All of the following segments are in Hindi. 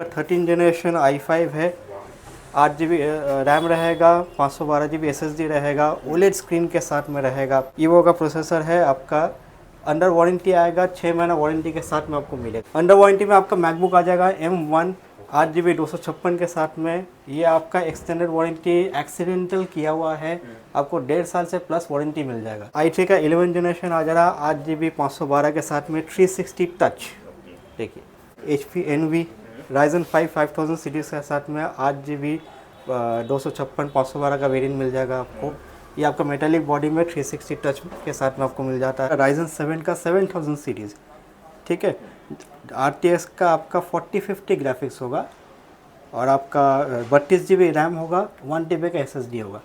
13 जनरेशन i5 है, 8 GB रैम रहेगा, 512 GB SSD रहेगा, OLED स्क्रीन के साथ में रहेगा। ईवो का प्रोसेसर है आपका, अंडर वारंटी आएगा, 6 महीना वारंटी के साथ में आपको मिलेगा। अंडर वारंटी में आपका मैकबुक आ जाएगा M1 8 GB 256 के साथ में। ये आपका एक्सटेंडेड वारंटी एक्सीडेंटल किया हुआ है, आपको 1.5 साल से प्लस वारंटी मिल जाएगा। i3 का 11 जनरेशन आ जा रहा, 8 GB 512 के साथ में 360 टच। देखिए HP Envy Ryzen 5 5000 सीरीज़ के साथ में 8 GB 256 512 का वेरिएंट मिल जाएगा आपको। ये आपका मेटालिक बॉडी में 360 टच के साथ में आपको मिल जाता है। Ryzen 7 का 7000 सीरीज़, ठीक है। RTX का आपका 4050 ग्राफिक्स होगा और आपका 32 GB रैम होगा, 1 TB का SSD होगा,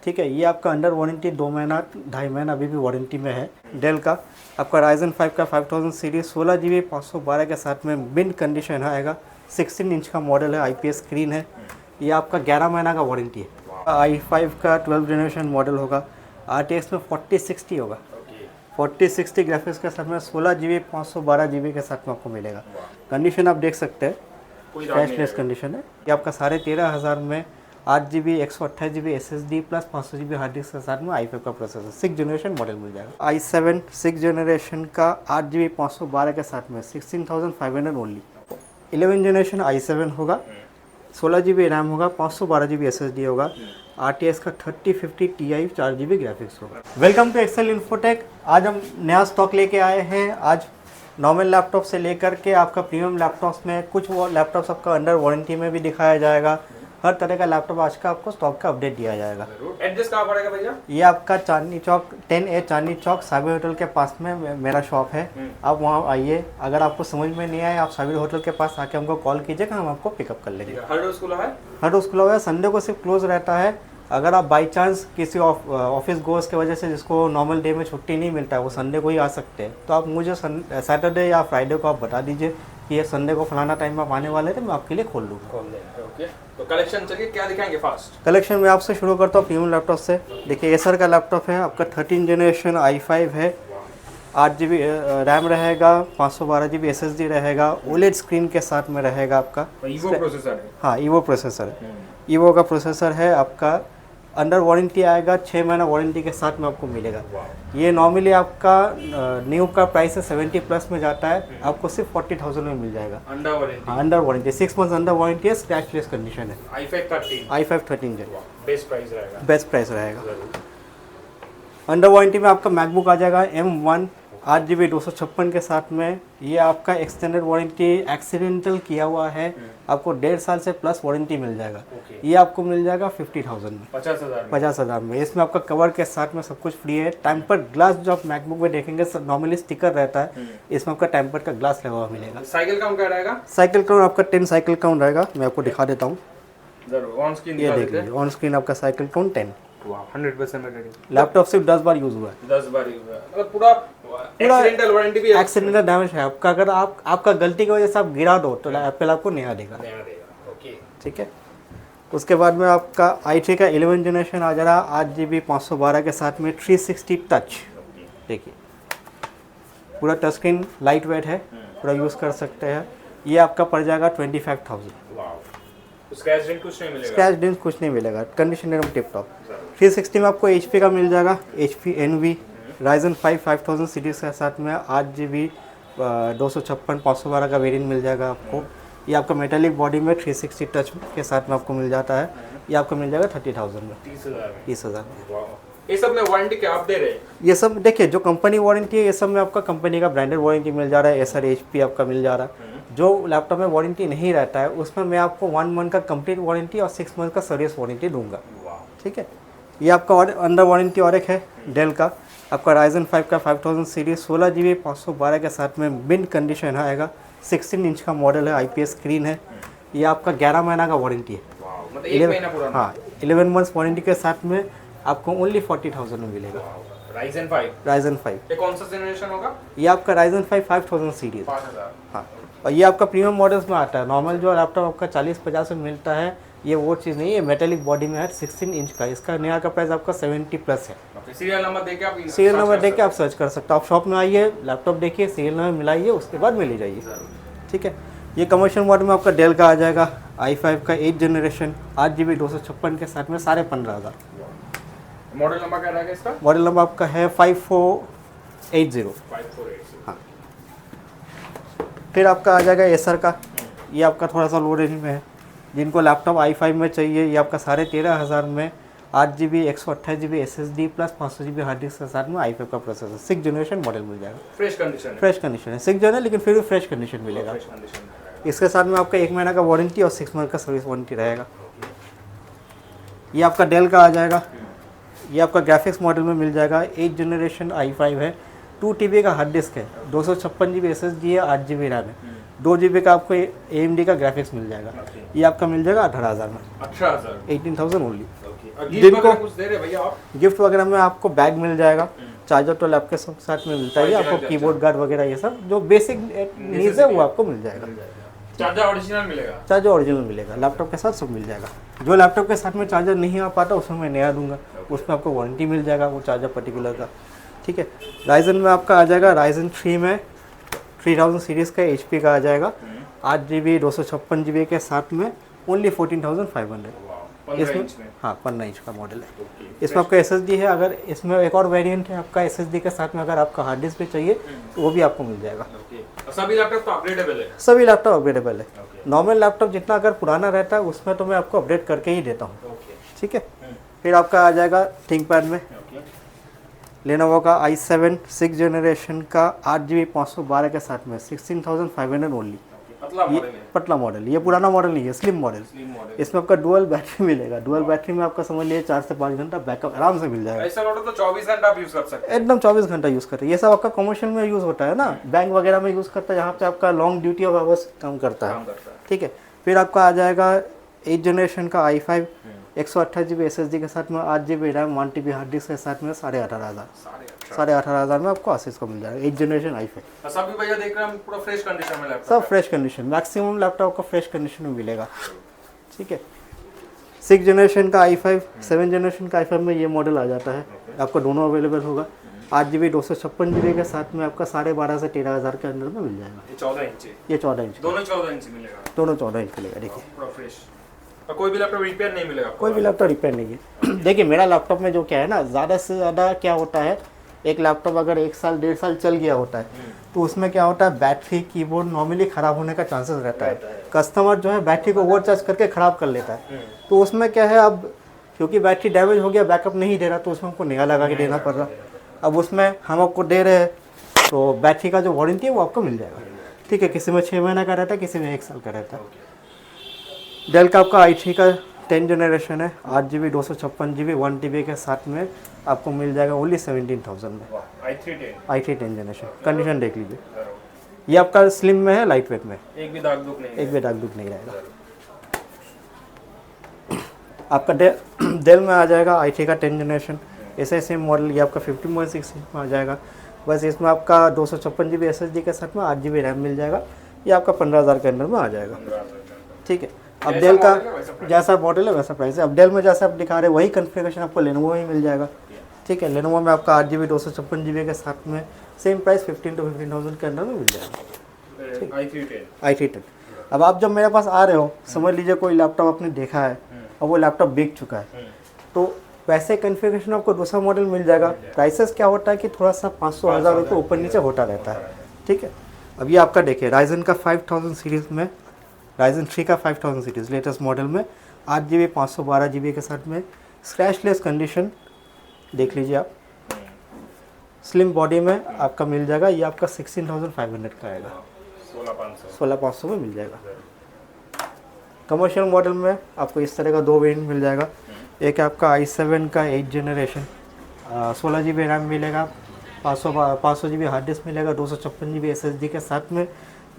ठीक है। ये आपका अंडर वारंटी 2 महीना 2.5 महीना अभी भी वारंटी में है। डेल का आपका Ryzen 5 का 5000 सीरीज़ 16 GB 512 के साथ में बिन कंडीशन आएगा। 16 इंच का मॉडल है, IPS स्क्रीन है। ये आपका 11 महीना का वारंटी है। i5 का 12 जनरेशन मॉडल होगा, RTX में 4060 होगा, 4060 ग्राफिक्स के साथ में 16 GB 512 GB के साथ में आपको मिलेगा। कंडीशन आप देख सकते हैं, कैशलेस कंडीशन है। ये आपका 13,500 में 8 GB 128 GB SSD plus 500 GB hard disk के साथ में i5 का प्रोसेसर 6 जनरेशन मॉडल मिल जाएगा। i7 6 जनरेशन का 8 GB 512 के साथ में 16,500 ओनली। 11 जनरेशन i7 होगा, 16 GB रैम होगा, 512 GB SSD होगा, RTX का 3050 Ti 4 GB ग्राफिक्स होगा। Welcome to Excel Infotech. आज हम नया स्टॉक लेके आए हैं। आज नॉर्मल लैपटॉप से लेकर के आपका प्रीमियम लैपटॉप्स में कुछ वो लैपटॉप्स आपका अंडर वारंटी में भी दिखाया जाएगा। हर तरह का लैपटॉप आज का आपको स्टॉक का अपडेट दिया जाएगा। एड्रेस कहाँ पड़ेगा भैया? ये आपका चांदनी चौक 10A चांदनी चौक साबिर होटल के पास में मेरा शॉप है। आप वहाँ आइए। अगर आपको समझ में नहीं आए, आप साबिर होटल के पास आके हमको कॉल कीजिएगा, हम आपको पिकअप कर लेंगे। हर रोज खुला है? हर रोज खुला हुआ है, संडे को सिर्फ क्लोज रहता है। अगर आप बाई चांस किसी ऑफिस गोर्स की वजह से जिसको नॉर्मल डे में छुट्टी नहीं मिलता है, वो संडे को ही आ सकते हैं, तो आप मुझे सैटरडे या फ्राइडे को आप बता दीजिए कि ये संडे को फलाना टाइम में आप आने वाले थे, मैं आपके लिए खोल दूँगा। ओके, तो कलेक्शन चलिए क्या दिखाएंगे फास्ट? कलेक्शन में आपसे शुरू करता हूँ प्रीमियम लैपटॉप से। देखिए एसर का लैपटॉप है आपका, 13 जनरेशन i5 है, 8 GB रैम रहेगा, 512 GB SSD रहेगा, OLED स्क्रीन के साथ में रहेगा आपका। ईवो प्रोसेसर है? हाँ, ईवो प्रोसेसर है। ईवो का प्रोसेसर है आपका, अंडर वारंटी आएगा, 6 महीना वारंटी के साथ में आपको मिलेगा। ये नॉर्मली आपका न्यू का प्राइस है 70 प्लस में जाता है, आपको सिर्फ 40,000 में मिल जाएगा। Under warranty? हाँ, under warranty 6 month under warranty है, स्क्रैचलेस कंडीशन है। i5 13 जो बेस्ट प्राइस रहेगा। बेस्ट प्राइस रहेगा। अंडर वारंटी में आपका मैकबुक आ जाएगा M1 8 GB 256 के साथ में। ये आपका एक्सटेंडेड वारंटी एक्सीडेंटल किया हुआ है, आपको 1.5 साल से प्लस वारंटी मिल जाएगा। ये आपको मिल जाएगा 50,000 में, 50,000 में। इसमें आपका कवर के साथ में सब कुछ फ्री है। टेम्पर्ड ग्लास जो आप मैकबुक में देखेंगे नॉर्मली स्टिकर रहता है, इसमें आपका टेम्पर्ड का ग्लास लगा हुआ मिलेगा। साइकिल काउंट क्या रहेगा? साइकिल काउंट आपका 10 साइकिल काउंट रहेगा। मैं आपको दिखा देता हूँ, ऑन स्क्रीन ये देख लीजिए। ऑन स्क्रीन आपका साइकिल काउंट 10। 100% रेटिंग। लैपटॉप सिर्फ 10 बार यूज हुआ है। 10 बार यूज हुआ है, मतलब पूरा एक्सीडेंटल वारंटी भी है। एक्सीडेंटल डैमेज है आपका, अगर आपका गलती की वजह से आप गिरा दो तो एप्पल आपको नया देगा। ओके, ठीक है। उसके बाद में आपका i3 का 11 जनरेशन आ जा रहा, 8 GB 512 के साथ में 360 टच। देखिए पूरा टच स्क्रीन लाइट वेट है, पूरा यूज़ कर सकते हैं। ये आपका पड़ जाएगा 25,000। स्क्रैच डेंट कुछ नहीं मिलेगा? स्क्रैच डेंट कुछ नहीं मिलेगा, कंडीशन एकदम टिप टॉप। 360 में आपको HP का मिल जाएगा, HP Envy Ryzen 5 5000 सीरीज़ के साथ में 8 GB 256 512 का वेरिएंट मिल जाएगा आपको। ये आपका मेटालिक बॉडी में 360 टच के साथ में आपको मिल जाता है। ये आपको मिल जाएगा 30,000 में, 30,000 में। ये सब में वारंटी क्या आप दे रहे हैं? ये सब देखिए जो कंपनी वारंटी है, ये सब में आपका कंपनी का ब्रांडेड वारंटी मिल जा रहा है। एसर HP आपका मिल जा रहा है। जो लैपटॉप में वारंटी नहीं रहता है उसमें मैं आपको 1 मंथ का कंप्लीट वारंटी और 6 मंथ का सर्विस वारंटी दूंगा। ठीक है। ये आपका और अंडर वारंटी और एक है डेल का, आपका Ryzen 5 का 5000 सीरीज 16 GB 512 के साथ में बिन कंडीशन आएगा। 16 इंच का मॉडल है, IPS स्क्रीन है। ये आपका 11 महीना का वारंटी है। मतलब 1 महीना पूरा? हाँ, 11 मंथ्स वारंटी के साथ में आपको ओनली 40,000 में मिलेगा। Ryzen 5? Ryzen 5। ये कौन सा जनरेशन होगा? ये आपका Ryzen 5 5000 सीरीज। 5000। हाँ, और ये आपका प्रीमियम मॉडल्स में आता है। नॉर्मल जो लैपटॉप आपका 40-50 में मिलता है, ये वो चीज़ नहीं है। मेटेलिक बॉडी में है, 16 इंच का। इसका नया का प्राइस आपका 70 प्लस है। सीरियल नंबर देके आप सीरियल नंबर देके आप सर्च कर सकते हो। आप शॉप में आइए, लैपटॉप देखिए, सीरियल नंबर मिलाइए, उसके बाद में ले जाइए। ठीक है। ये कमर्शियल मॉडल में आपका डेल का आ जाएगा i5 का 8 जनरेशन 8GB 256 के साथ में 15,500। मॉडल नंबर क्या रहेगा इसका? मॉडल नंबर आपका है 5480। 5480। हाँ। फिर आपका आ जाएगा एसर का, ये आपका थोड़ा सा लो रेंज में है। जिनको लैपटॉप i5 में चाहिए, ये आपका 13,500 में 8GB 128GB SSD plus 500GB hard disk के साथ में i5 का प्रोसेसर 6 जनरेशन मॉडल मिल जाएगा। फ्रेश कंडीशन है। फ्रेश कंडीशन है, 6 जन है लेकिन फिर भी फ्रेश कंडीशन मिलेगा। फ्रेश कंडीशन में रहेगा। इसके साथ में आपका 1 महीना का वारंटी और 6 मंथ का सर्विस वारंटी रहेगा। ये आपका डेल का आ जाएगा, ये आपका ग्राफिक्स मॉडल में मिल जाएगा। 8 जनरेशन i5 है, 2 TB का हार्ड डिस्क है, 256GB SSD है, 8GB रैम है, 2GB का आपको AMD का ग्राफिक्स मिल जाएगा। ये आपका मिल जाएगा 18,000 में। 18,000। 18,000 ओनली। जिनको कुछ दे रहे भैया आप? गिफ्ट वगैरह में आपको बैग मिल जाएगा, चार्जर तो लैप के साथ में मिलता है, आपको कीबोर्ड गार्ड वगैरह ये सब जो बेसिक नीड्स है वो आपको मिल जाएगा। चार्जर ओरिजिनल मिलेगा? चार्जर ओरिजिनल मिलेगा, लैपटॉप के साथ सब मिल जाएगा। जो लैपटॉप के साथ में चार्जर नहीं आ पाता उसमें मैं नया दूंगा, उसमें आपको वारंटी मिल जाएगा वो चार्जर पर्टिकुलर का। ठीक है। राइजन में आपका आ जाएगा, राइजन 3 में 3000 सीरीज़ का HP का आ जाएगा, 8GB 256GB के साथ में ओनली 14,500। इसमें हाँ 15 इंच का मॉडल है। इसमें आपका SSD है, अगर इसमें एक और वेरिएंट है आपका SSD के साथ में, अगर आपका हार्ड डिस्क भी चाहिए तो वो भी आपको मिल जाएगा। सभी लैपटॉप तो अपग्रेडेबल है? सभी लैपटॉप अपग्रेडेबल है। नॉर्मल लैपटॉप जितना अगर पुराना रहता है उसमें तो मैं आपको अपडेट करके ही देता हूँ। ठीक है। फिर आपका आ जाएगा थिंकपैड में लेनोवो का i7 6 जनरेशन का 8GB 512 के साथ में 16,500 ओनली। पतला मॉडल, ये पुराना मॉडल नहीं है, स्लिम मॉडल। इसमें आपका डुअल बैटरी मिलेगा। डुअल बैटरी में आपका समझ लीजिए 4 से 5 घंटा बैकअप आराम से मिल जाएगा। ऐसा मॉडल तो 24 घंटा आप यूज कर सकते हैं? एकदम 24 घंटा यूज़ करते हैं। ये सब आपका कमर्शियल में यूज़ होता है ना, बैंक वगैरह में यूज़ करता है, यहाँ पे आपका लॉन्ग ड्यूटी ऑफ आवर्स कम करता है। ठीक है। फिर आपका आ जाएगा 8 जनरेशन का i5 128GB SSD के साथ में 8GB RAM 1TB hard disk के साथ में 18,500 में आपको आसिस को मिल जाएगा। 8 जनरेशन i5। सब भी भैया देख रहे हैं पूरा फ्रेश कंडीशन में लैपटॉप? सब फ्रेश कंडीशन, मैक्सिमम लैपटॉप का फ्रेश कंडीशन में मिलेगा। ठीक है। 6 जनरेशन का i5 7 जनरेशन का i5 में ये मॉडल आ जाता है, आपको दोनों अवेलेबल होगा। 8GB 256GB के साथ में आपका 12,500 से 13,000 के अंदर में मिल जाएगा। ये 14 इंच? ये 14 इंच दोनों 14 इंच मिलेगा? दोनों 14 इंच मिलेगा। देखिए पूरा फ्रेश। और कोई भी लैपटॉप रिपेयर नहीं मिलेगा? कोई भी लैपटॉप रिपेयर नहीं है। देखिए मेरा लैपटॉप में जो क्या है ना, ज़्यादा से ज़्यादा क्या होता है, एक लैपटॉप अगर 1 साल 1.5 साल चल गया होता है तो उसमें क्या होता है, बैटरी कीबोर्ड नॉर्मली ख़राब होने का चांसेस रहता है। कस्टमर जो है बैटरी को ओवरचार्ज करके ख़राब कर लेता है। तो उसमें क्या है, अब क्योंकि बैटरी डैमेज हो गया, बैकअप नहीं दे रहा, तो उसमें हमको नया लगा के देना पड़ रहा। अब उसमें हम आपको दे रहे हैं तो बैटरी का जो वारंटी है वो आपको मिल जाएगा। ठीक है। किसी में 6 महीना का रहता है, किसी में 1 साल का रहता है। डेल का आपका i3 का 10 जनरेशन है, 8GB 256GB 1TB के साथ में आपको मिल जाएगा ओनली 17,000 में। i3 10 जनरेशन कंडीशन देख लीजिए। ये आपका स्लिम में है, लाइट वेट में, एक भी दाग दुख नहीं रहेगा। आपका डेल में आ जाएगा i3 का 10 जनरेशन ऐसे सेम मॉडल, ये आपका 15.6 इंच में आ जाएगा। बस इसमें आपका 256GB SSD के साथ में 8GB रैम मिल जाएगा। ये आपका 15,000 के अंदर में आ जाएगा। ठीक है। अब डेल का जैसा मॉडल है वैसा प्राइस है। अब डेल में जैसे आप दिखा रहे हैं वही कॉन्फ़िगरेशन आपको लेनोवो में मिल जाएगा। ठीक है। लेनोवो में आपका 8GB 256GB के साथ में सेम प्राइस 15 to 15,000 के अंदर में मिल जाएगा। i3 10। अब आप जब मेरे पास आ रहे हो, समझ लीजिए कोई लैपटॉप आपने देखा है और वो लैपटॉप बिक चुका है, तो वैसे कॉन्फ़िगरेशन आपको दूसरा मॉडल मिल जाएगा। प्राइसेस क्या होता है कि थोड़ा सा 500-1000 रुपये ऊपर नीचे होता रहता है। ठीक है। अब ये आपका देखिए राइजन का 5000 सीरीज़ में, राइजन 3 का 5000 सीरीज़ लेटेस्ट मॉडल में 8GB 512GB के साथ में स्क्रैचलेस कंडीशन देख लीजिए आप, स्लिम बॉडी में आपका मिल जाएगा। ये आपका 16,500 का आएगा, 16,500 में मिल जाएगा। कमर्शियल मॉडल में आपको इस तरह का 2 वेरिएंट मिल जाएगा। एक आपका i7 का 8 जनरेशन 16GB रैम मिलेगा, 500GB हार्ड डिस्क मिलेगा, 256GB SSD के साथ में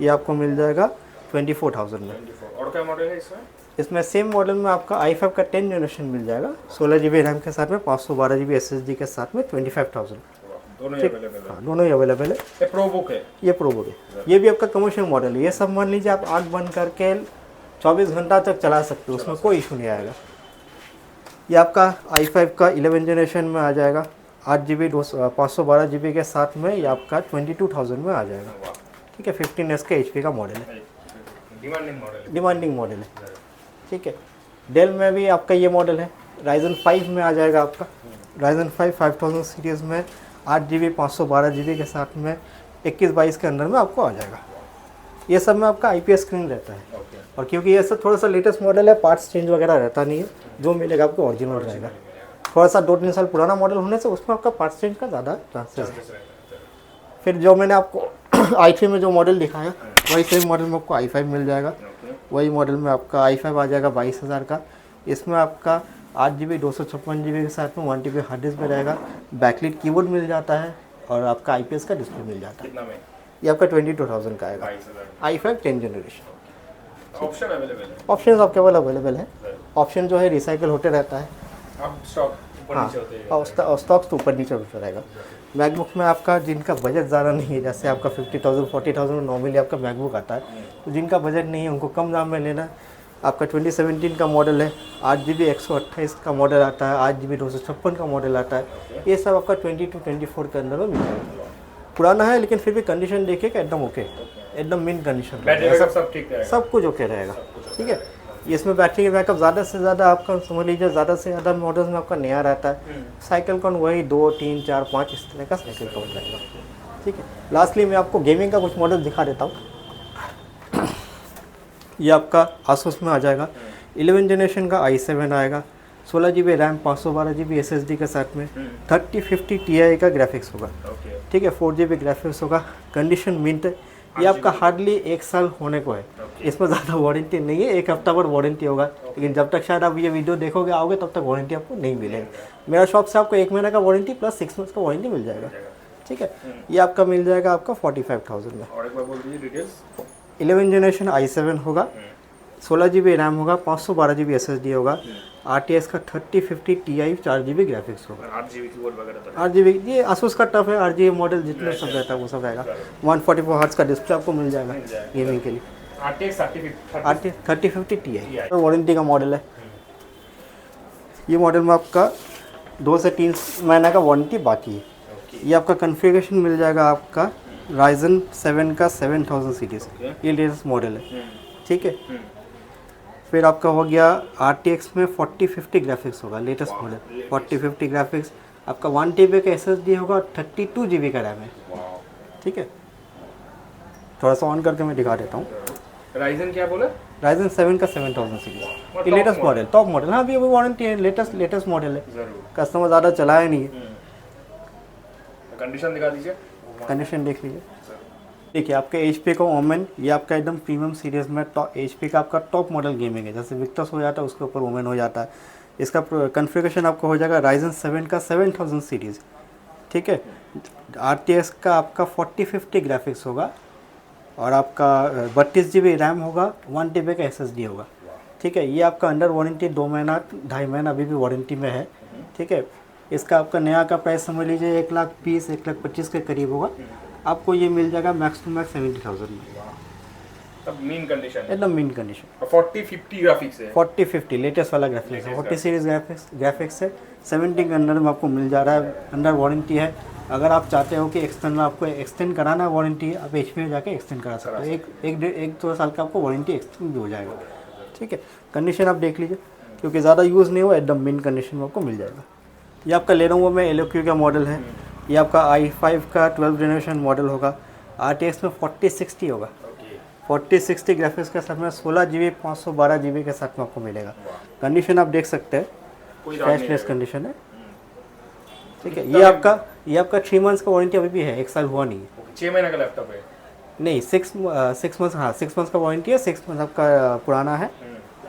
ये आपको मिल जाएगा 24,000 में। और क्या मॉडल है इसमें? इसमें सेम मॉडल में आपका i5 का 10 जनरेशन मिल जाएगा, 16GB रैम के साथ में, 512GB SSD के साथ में 25,000। दोनों ही अवेलेबल है? हाँ दोनों ही अवेलेबल है। ये प्रोबुक है? ये प्रोबुक है। ये भी आपका कमर्शियल मॉडल है। ये सब मान लीजिए आप आँख बंद करके 24 घंटा तक चला सकते हो, उसमें कोई इशू नहीं आएगा। ये आपका i5 का 11 जनरेशन में आ जाएगा, 8GB 512GB के साथ में, ये आपका 22,000 में आ जाएगा। ठीक है। 15S के HP का मॉडल है। डिमांडिंग मॉडल है। डिमांडिंग मॉडल है, ठीक है। डेल में भी आपका ये मॉडल है, राइजन 5 में आ जाएगा आपका। राइजन 5 5000 सीरीज़ में 8 GB 512 GB के साथ में 21-22 के अंदर में आपको आ जाएगा। ये सब में आपका IPS स्क्रीन रहता है, ओके, और क्योंकि ये सब थोड़ा सा लेटेस्ट मॉडल है, पार्ट्स चेंज वगैरह रहता नहीं है, जो मिलेगा आपको ओरिजिनल रहेगा। थोड़ा सा 2-3 साल पुराना मॉडल होने से उसमें आपका पार्ट्स चेंज का ज़्यादा चांसेस है। चांसेस रहता है। फिर जो मैंने आपको i3 में जो मॉडल दिखाया, वही सेम मॉडल में आपको i5 मिल जाएगा। ओके, वही मॉडल में आपका i5 आ जाएगा 22,000 का। इसमें आपका 8 GB 256 GB के साथ में 1 TB हार्ड डिस्क में रहेगा। बैकलिट कीबोर्ड मिल जाता है और आपका IPS का डिस्प्ले मिल जाता है। कितना में? ये आपका 22,000 का आएगा। 22,000। i5 10 generation. ऑप्शन अवेलेबल है। ऑप्शन आपके पास अवेलेबल है। ऑप्शन जो है रिसाइकल होते रहता है। अब स्टॉक ऊपर हाँ, नीचे होते हैं। और स्टॉक्स तो ऊपर नीचे होता रहेगा। मैकबुक में आपका जिनका बजट ज़्यादा नहीं है, जैसे आपका 50,000 40,000 नॉर्मली आपका मैकबुक आता है, तो जिनका बजट नहीं है उनको कम दाम में लेना है। आपका 2017 का मॉडल है, 8 GB 128 का मॉडल आता है, 8 GB 256 का मॉडल आता है। ये सब आपका 20 to 24 के अंदर में मिल जाएगा। पुराना है लेकिन फिर भी कंडीशन देखिए कि एकदम ओके, एकदम मिन कंडीशन, बैटरी बैकअप सब ठीक रहेगा। सब कुछ ओके रहेगा, ठीक है। इसमें बैटरी बैकअप ज़्यादा से ज़्यादा आपका समझ लीजिए, ज़्यादा से ज़्यादा मॉडल्स में आपका नया रहता है। साइकिल काउंट वही 2 3 4 5 इस तरह का साइकिल काउंट रहेगा, ठीक है। लास्टली मैं आपको गेमिंग का कुछ मॉडल दिखा देता हूँ। ये आपका आसूस में आ जाएगा, 11 जनरेशन का i7 आएगा, 16 GB रैम 512 GB SSD के साथ में 3050 Ti का ग्राफिक्स होगा, ओके, ठीक है। 4 GB ग्राफिक्स होगा, कंडीशन मिंट है। ये आपका हार्डली 1 साल होने को है, इसमें ज़्यादा वारंटी नहीं है, 1 हफ्ता पर वारंटी होगा। लेकिन जब तक शायद आप ये वीडियो देखोगे आओगे तब तक वारंटी आपको नहीं मिलेगी। मेरा शॉप से आपको 1 महीना का वारंटी प्लस 6 मंथ्स का वारंटी मिल जाएगा, ठीक है। ये आपका मिल जाएगा आपका 45,000 में। और एक बार बोल दीजिए डिटेल्स। 11 जनरेशन i7 होगा, 16 GB रैम होगा, 512 GB SSD होगा, RTX का 3050 Ti 4 GB ग्राफिक्स होगा। 8 GB कीबोर्ड वगैरह तो 8 GB ये आसूस का टफ है, 8 GB मॉडल जितने सब रहता है वो सब रहेगा। 144 हर्ट्ज का डिस्प्ले आपको मिल जाएगा गेमिंग के लिए। RTX 3050 Ti तो वारंटी का मॉडल है। ये मॉडल में आपका 2 से 3 महीने का वारंटी बाकी है। ये आपका कॉन्फ़िगरेशन मिल जाएगा आपका Ryzen 7 का 7000 सीरीज़, ये लेटेस्ट मॉडल है, ठीक है। फिर आपका हो गया RTX में 4050 ग्राफिक्स होगा, लेटेस्ट मॉडल 4050 ग्राफिक्स। आपका 1 TB का SSD होगा, 32 GB का रैम है, ठीक है। थोड़ा सा ऑन करके मैं दिखा देता हूँ। राइजन क्या बोला? Ryzen 7 का 7000 सीरीज, ये लेटेस्ट मॉडल, टॉप मॉडल। हाँ, अभी अभी वारंटी है, लेटेस्ट मॉडल है, जरूर। कस्टमर ज़्यादा चलाया नहीं है। कंडीशन दिखा दीजिए। कंडीशन देख लीजिए, देखिए आपके HP का ओमेन, ये आपका एकदम प्रीमियम सीरीज़ में HP का आपका टॉप मॉडल गेमिंग है। जैसे विक्टस हो जाता है उसके ऊपर ओमेन हो जाता है। इसका कॉन्फ़िगरेशन आपको हो जाएगा Ryzen 7 का 7000 सीरीज़, ठीक है। RTX का आपका 4050 ग्राफिक्स होगा और आपका 32 GB रैम होगा, 1 TB का SSD होगा, ठीक है। ये आपका अंडर वारंटी 2 महीना 2.5 महीना अभी भी वारंटी में है, ठीक है। इसका आपका नया का प्राइस समझ लीजिए 1,20,000 1,25,000 के करीब होगा। आपको ये मिल जाएगा मैक्स टू मैक्स 70,000 में, तब मीन कंडीशन है। एकदम मिन कंडीशन। 4050 ग्राफिक्स है। 4050 लेटेस्ट वाला ग्राफिक्स है, 40 सीरीज ग्राफिक्स है, 70 के अंदर में आपको मिल जा रहा है, अंडर वारंटी है। अगर आप चाहते हो कि एक्सटर्नल आपको एक्सटेंड कराना है वारंटी, आप HP में जाके एक्सटेंड करा सकते हो। एक 2 साल का आपको वारंटी एक्सटेंड भी हो जाएगा, ठीक है। कंडीशन आप देख लीजिए, क्योंकि ज़्यादा यूज़ नहीं हुआ, एकदम मिन कंडीशन में आपको मिल जाएगा। ये आपका Lenovo में Eloque का मॉडल है। ये आपका i5 का 12 जनरेशन मॉडल होगा, RTX में 4060 होगा, 4060 ग्राफिक्स के साथ में 16 GB 512 GB के साथ में आपको मिलेगा। कंडीशन आप देख सकते हैं, फ्रेशनेस कंडीशन है, ठीक है। ये आपका 3 मंथ्स का वारंटी अभी भी है, 1 साल हुआ नहीं है। 6 महीने का लैपटॉप है नहीं, 6 मंथ्स, हाँ 6 मंथ्स का वारंटी है, 6 मंथ आपका पुराना है,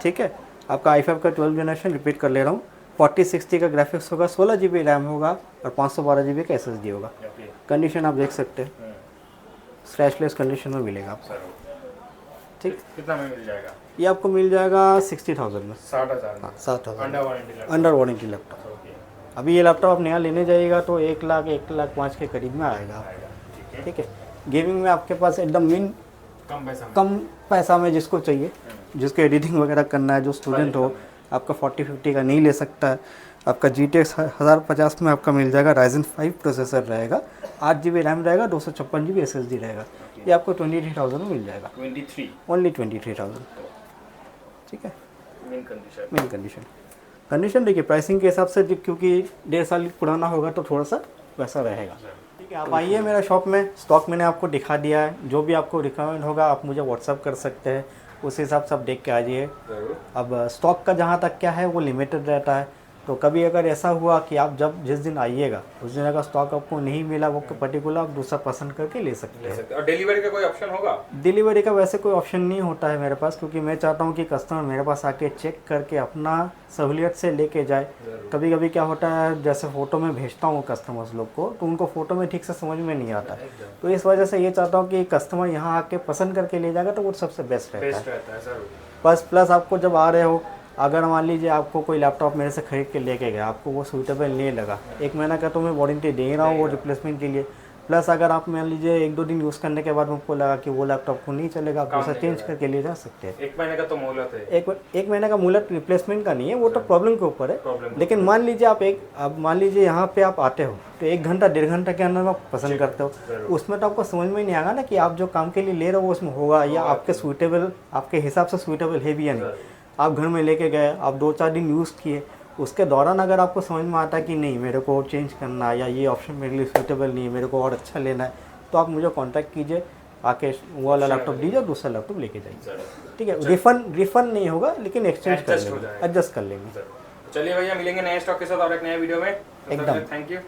ठीक है। आपका i5 का 12 जनरेशन, रिपीट कर ले रहा हूँ, 4060 का ग्राफिक्स होगा, 16 GB रैम होगा और 512 GB का SSD होगा। कंडीशन आप देख सकते हैं, स्क्रैचलेस कंडीशन में मिलेगा आपको, ठीक। कितना में मिल जाएगा? ये आपको मिल जाएगा 60,000 में, 60,000 हाँ 60,000 अंडर वारंटी लैपटॉप। लैपटॉप। अभी ये लैपटॉप आप नया लेने जाइएगा तो 1,05,000 के करीब में आएगा, ठीक है। गेमिंग में आपके पास एकदम मिन कम पैसा में जिसको चाहिए, जिसको एडिटिंग वगैरह करना है, जो स्टूडेंट हो, आपका 4050 का नहीं ले सकता है, आपका GTX 1050 में आपका मिल जाएगा। Ryzen 5 प्रोसेसर रहेगा, 8 GB रैम रहेगा, 256 GB SSD रहेगा। ये आपको 23,000 में मिल जाएगा। 23 ओनली 23,000। ठीक है, मेन कंडीशन। मेन कंडीशन देखिए प्राइसिंग के हिसाब से, क्योंकि 1.5 साल पुराना होगा तो थोड़ा सा वैसा रहेगा। ठीक है, आप आइए मेरा शॉप में, स्टॉक मैंने आपको दिखा दिया है। जो भी आपको रिक्वायरमेंट होगा आप मुझे व्हाट्सअप कर सकते हैं, उस हिसाब से आप देख के आ जाइए। जरूर। अब स्टॉक का जहाँ तक क्या है वो लिमिटेड रहता है, तो कभी अगर ऐसा हुआ कि आप जिस दिन आइएगा उस दिन अगर स्टॉक आपको नहीं मिला, वो पर्टिकुलर आप दूसरा पसंद करके ले सकते हैं। और डिलीवरी का कोई ऑप्शन होगा? डिलीवरी का वैसे कोई ऑप्शन नहीं होता है मेरे पास, क्योंकि मैं चाहता हूँ कि कस्टमर मेरे पास आके चेक करके अपना सहूलियत से लेके जाए। कभी कभी क्या होता है, जैसे फ़ोटो में भेजता हूँ कस्टमर्स लोग को, तो उनको फ़ोटो में ठीक से समझ में नहीं आता है, तो इस वजह से ये चाहता हूँ कि कस्टमर यहाँ आके पसंद करके ले जाएगा तो वो सबसे बेस्ट रहता है। जरूर। प्लस आपको जब आ रहे हो, अगर मान लीजिए आपको कोई लैपटॉप मेरे से खरीद के लेके गया, आपको वो सूटेबल नहीं लगा, 1 महीना का तो मैं वारंटी दे रहा हूँ वो रिप्लेसमेंट के लिए। प्लस अगर आप मान लीजिए 1-2 दिन यूज़ करने के बाद आपको लगा कि वो लैपटॉप को नहीं चलेगा, आप उसे चेंज करके ले जा सकते हैं। 1 महीने का तो मोहलत है। एक महीने का मोहलत रिप्लेसमेंट का नहीं है, वो तो प्रॉब्लम के ऊपर है। लेकिन मान लीजिए आप मान लीजिए यहाँ पे आप आते हो तो 1 घंटा 1.5 घंटा के अंदर आप पसंद करते हो, उसमें तो आपको समझ में नहीं आएगा ना कि आप जो काम के लिए ले रहे हो वो उसमें होगा या आपके सूटेबल, आपके हिसाब से सूटेबल है भी या नहीं। आप घर में लेके गए, आप 2-4 दिन यूज़ किए, उसके दौरान अगर आपको समझ में आता है कि नहीं मेरे को चेंज करना है या ये ऑप्शन मेरे लिए सूटेबल नहीं है, मेरे को और अच्छा लेना है, तो आप मुझे कांटेक्ट कीजिए, आके वो वाला लैपटॉप दीजिए, दूसरा लैपटॉप लेके जाइए। ठीक है, रिफंड नहीं होगा लेकिन एक्सचेंज कर लेंगे, एडजस्ट कर लेंगे। चलिए भैया, मिलेंगे नए स्टॉक के साथ और एक नए वीडियो में। एकदम। Thank you.